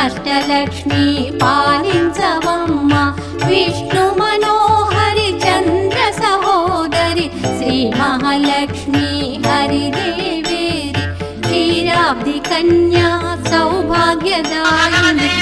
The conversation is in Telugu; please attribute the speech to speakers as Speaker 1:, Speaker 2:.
Speaker 1: అష్టలక్ష్మి పాలించవమ్మ విష్ణు మనోహరి చంద్ర సహోదరి శ్రీ మహాలక్ష్మి హరిదేవేరి క్షీరాబ్ది కన్యా సౌభాగ్యదాయిని